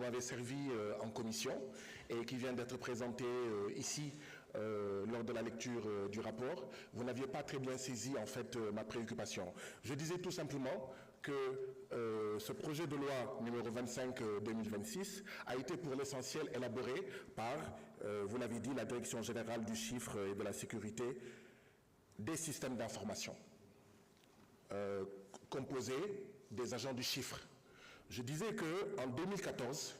m'avez servi en commission et qui vient d'être présenté ici lors de la lecture du rapport, vous n'aviez pas très bien saisi en fait ma préoccupation. Je disais tout simplement que ce projet de loi numéro 25/2026 a été pour l'essentiel élaboré par, vous l'avez dit, la Direction générale du chiffre et de la sécurité des systèmes d'information, composé des agents du chiffre. Je disais qu'en 2014,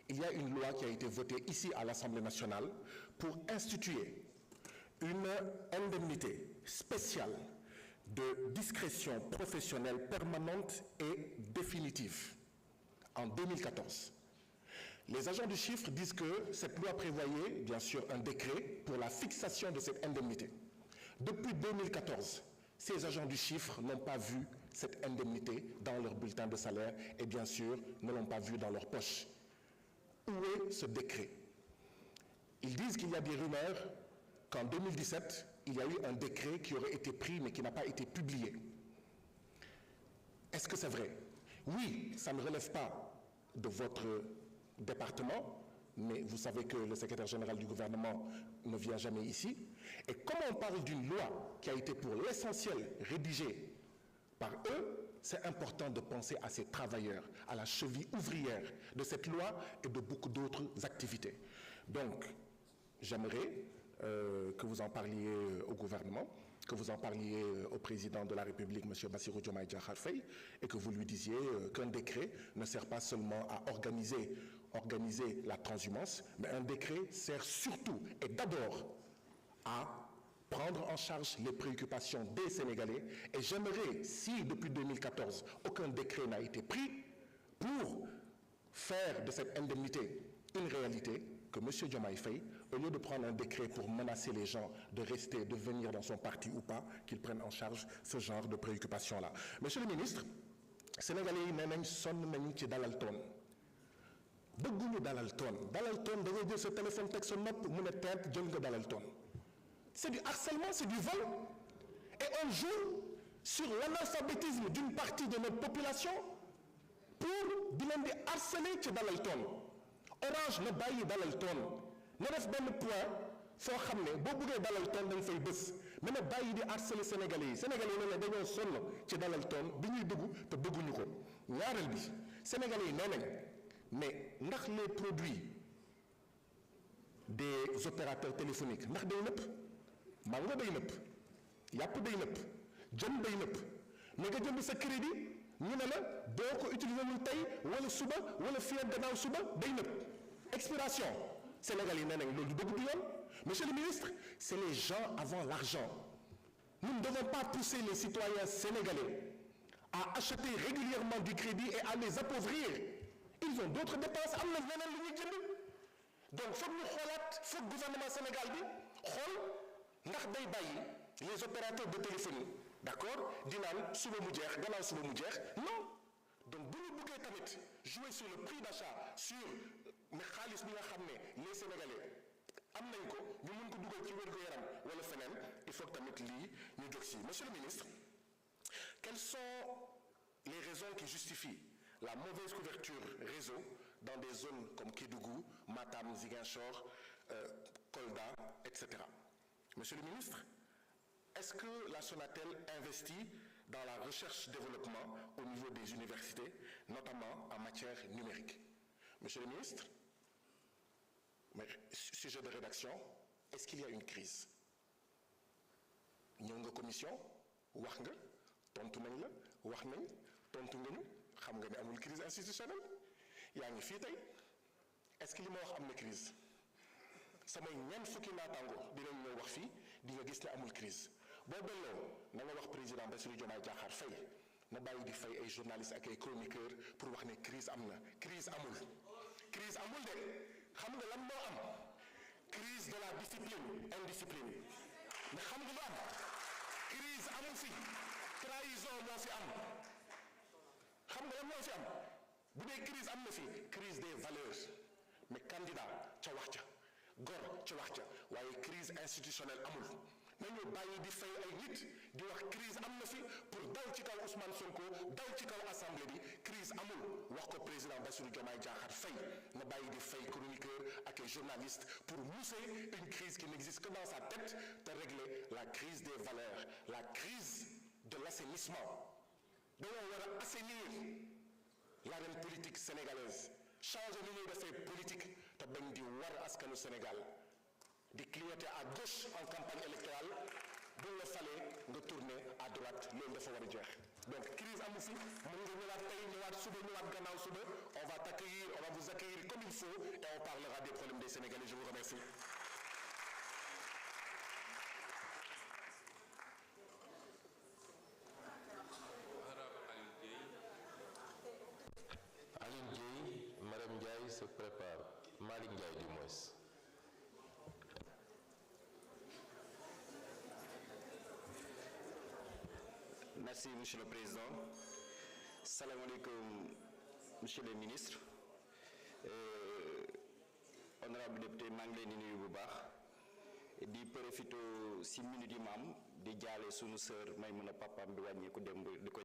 il y a une loi qui a été votée ici à l'Assemblée nationale pour instituer une indemnité spéciale de discrétion professionnelle permanente et définitive en 2014. Les agents du chiffre disent que cette loi prévoyait bien sûr un décret pour la fixation de cette indemnité. Depuis 2014, ces agents du chiffre n'ont pas vu cette indemnité dans leur bulletin de salaire et bien sûr ne l'ont pas vu dans leur poche. Où est ce décret? Ils disent qu'il y a des rumeurs qu'en 2017, il y a eu un décret qui aurait été pris mais qui n'a pas été publié. Est-ce que c'est vrai? Oui, ça ne relève pas de votre département, mais vous savez que le secrétaire général du gouvernement ne vient jamais ici. Et comme on parle d'une loi qui a été pour l'essentiel rédigée par eux, c'est important de penser à ces travailleurs, à la cheville ouvrière de cette loi et de beaucoup d'autres activités. Donc, j'aimerais que vous en parliez au gouvernement, que vous en parliez au président de la République, M. Bassirou Diomaye Diakhar Faye, et que vous lui disiez qu'un décret ne sert pas seulement à organiser la transhumance, mais un décret sert surtout et d'abord à prendre en charge les préoccupations des Sénégalais. Et j'aimerais, si depuis 2014, aucun décret n'a été pris pour faire de cette indemnité une réalité, que M. Diomaye Faye, au lieu de prendre un décret pour menacer les gens de rester, de venir dans son parti ou pas, qu'il prenne en charge ce genre de préoccupations-là. Monsieur le ministre, Sénégalais yi nee nañ sonn nañu ci dalal toon bëgguñu dalal toon da ngay jël sa téléphone teg sa nopp mu ne teet jël nga dalal toon. C'est du harcèlement, c'est du vol. Et on joue sur l'analphabétisme d'une partie de notre population pour di leen di harceler ci dalal toon. Orange na bàyyi dalal toon na def benn point foo xam ne boo bëggee dalal toon dañ fay bës mais na bàyyi di harceler Sénégalais yi ne la dañoo sonn ci dalal toon bi ñuy dugg te bëgguñu ko. ñaareel bi Sénégalais yi nee nañ mais ndax les produits des opérateurs téléphoniques ndax day nëpp mango day nëpp yàpp day nëpp jën day nëpp mais nga jënd sa crédit ñu ne la boo ko utiliser wul tey wala suba wala fii ak gannaaw suba day nëpp expiration Sénégal yi nee nañ loolu du dëgg du yoon. Monsieur le ministre, c'est les gens avant l'argent. Nous ne devons pas pousser les citoyens sénégalais à acheter régulièrement du crédit et à les appauvrir. Ils ont d'autres dépenses am na leneen lu ñuy jënd donc foog ñu xoolaat foog gouvernement Sénégal bi xool ndax day bàyyi les opérateurs de téléphonie d'accord di naan suba mu jeex gannaaw suba mu jeex non. Donc bu ñu bëggee tamit jouer sur le prix d'achat sur ne xaalis bi nga xam ne les Sénégalais am nañ ko ñu mën ko dugal ci wér-gu-yaram wala feneen il faut que tamit lii ñu jóg si. Monsieur le ministre, quelles sont les raisons qui justifient la mauvaise couverture réseau dans des zones comme Kédougou, Matam, Ziguinchor, Kolda, etc. Monsieur le ministre, est-ce que la Sonatel investit dans la recherche-développement au niveau des universités, notamment en matière numérique? Monsieur le ministre, sujet de rédaction, est-ce qu'il y a une crise? ñëw nga commission wax nga tontu nañ la wax nañ tontu nga ñu xam nga ne amul crise institutionnelle yaa ngi fii tey est-ce que li ma wax am na crise samay ñeent fukki naataango dinañ ñëw wax fii di nga gis ne amul crise boo delloo na nga wax président Bassirou Diomaye Diakhar Faye na bàyyi di fay ay journalistes ak ay chroniqueurs pour wax ne crise am na. Crise amul de xam nga lan moo am crise de la discipline indiscipline mais xam nga lu am crise amul fi trahison moo fi am xam nga lan moo fi am bu dee crise am na fi crise des valeurs mais candidat ca wax ca gor ca wax ca waaye crise institutionnelle amul. nañu bàyyi di fay ay nit di wax crise am na fi pour dal ci kaw Ousmane Sonko dal ci kaw assemblée bi crise amul wax ko président Bassirou Diomaye Diakhar Faye ma bàyyi di fay chroniqueur ak ay journaliste pour mousser une crise qui n'existe que dans sa tête te régler la crise des valeurs la crise de l'assainissement dañoo war a assainir l'arène politique sénégalaise changer li ñuy defee politique te bañ di war askanu Sénégal di clignoter à gauche en campagne électorale bu la falee nga tourner à droite loolu dafa war a jeex donc crise amu fi mën nga ñëwaat tey ñëwaat suba ñëwaat gannaaw suba on va t'accueillir on va vous accueillir comme il faut et on parlera des problèmes des Sénégalais je vous remercie. Aline Dieye, Madame Ndiaye se prépare. Malick Ndiaye du moins. Merci Monsieur le Président. Salam alaikum Monsieur le Ministre. Honorable député maa ngi leen di nuyu bu baax di profité si minute yi maam di jaale sunu sœur Maïmouna papaam bi wàññeeku démb di ko